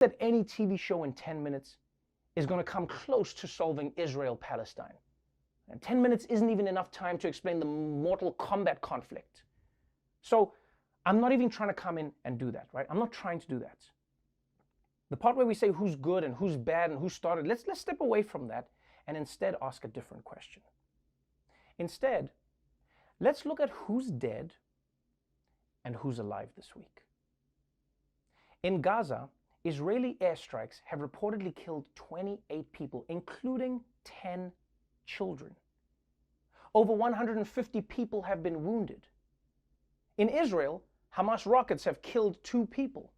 that any TV show in 10 minutes is going to come close to solving Israel-Palestine. And 10 minutes isn't even enough time to explain the Mortal Kombat conflict. So I'm not even trying to come in and do that, right? I'm not trying to do that. The part where we say who's good and who's bad and who started, let's step away from that and instead ask a different question. Instead, let's look at who's dead and who's alive this week. In Gaza, Israeli airstrikes have reportedly killed 28 people, including 10 children. Over 150 people have been wounded. In Israel, Hamas rockets have killed 2 people.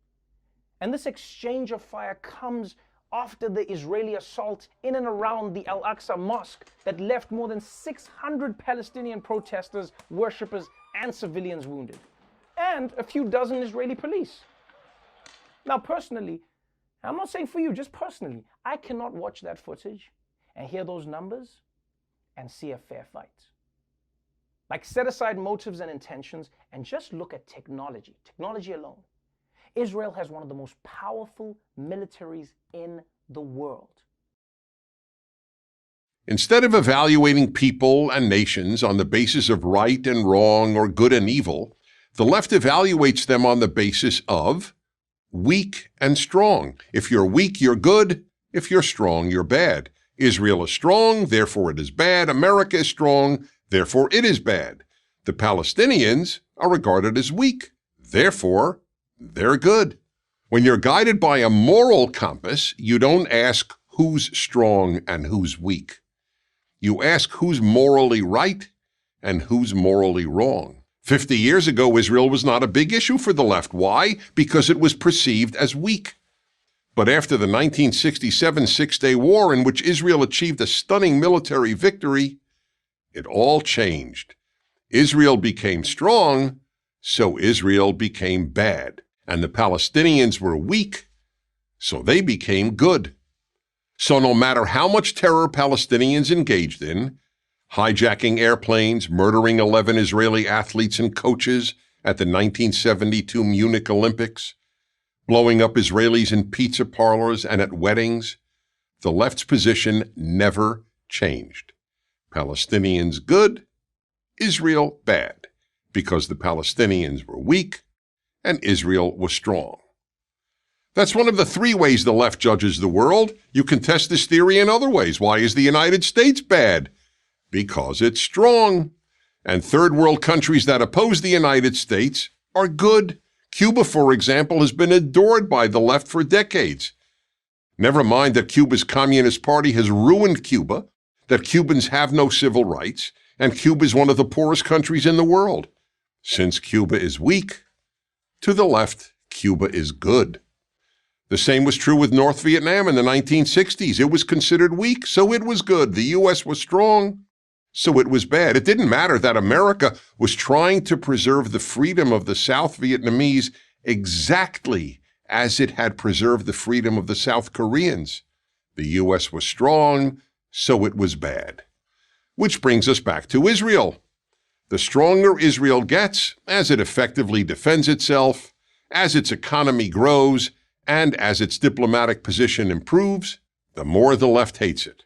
And this exchange of fire comes after the Israeli assault in and around the Al-Aqsa Mosque that left more than 600 Palestinian protesters, worshippers, and civilians wounded, and a few dozen Israeli police. Now, personally, I'm not saying for you, just personally, I cannot watch that footage and hear those numbers and see a fair fight. Like, set aside motives and intentions and just look at technology alone. Israel has one of the most powerful militaries in the world. Instead of evaluating people and nations on the basis of right and wrong or good and evil, the left evaluates them on the basis of weak and strong. If you're weak, you're good. If you're strong, you're bad. Israel is strong, therefore it is bad. America is strong, therefore it is bad. The Palestinians are regarded as weak, therefore they're good. When you're guided by a moral compass, you don't ask who's strong and who's weak. You ask who's morally right and who's morally wrong. 50 years ago, Israel was not a big issue for the left. Why? Because it was perceived as weak. But after the 1967 Six-Day War, in which Israel achieved a stunning military victory, it all changed. Israel became strong, so Israel became bad. And the Palestinians were weak, so they became good. So no matter how much terror Palestinians engaged in, hijacking airplanes, murdering 11 Israeli athletes and coaches at the 1972 Munich Olympics, blowing up Israelis in pizza parlors and at weddings, the left's position never changed. Palestinians good, Israel bad, because the Palestinians were weak and Israel was strong. That's one of the 3 ways the left judges the world. You can test this theory in other ways. Why is the United States bad? Because it's strong. And third world countries that oppose the United States are good. Cuba, for example, has been adored by the left for decades. Never mind that Cuba's Communist Party has ruined Cuba, that Cubans have no civil rights, and Cuba is one of the poorest countries in the world. Since Cuba is weak, to the left, Cuba is good. The same was true with North Vietnam in the 1960s. It was considered weak, so it was good. The U.S. was strong, so it was bad. It didn't matter that America was trying to preserve the freedom of the South Vietnamese exactly as it had preserved the freedom of the South Koreans. The U.S. was strong, so it was bad. Which brings us back to Israel. The stronger Israel gets, as it effectively defends itself, as its economy grows, and as its diplomatic position improves, the more the left hates it.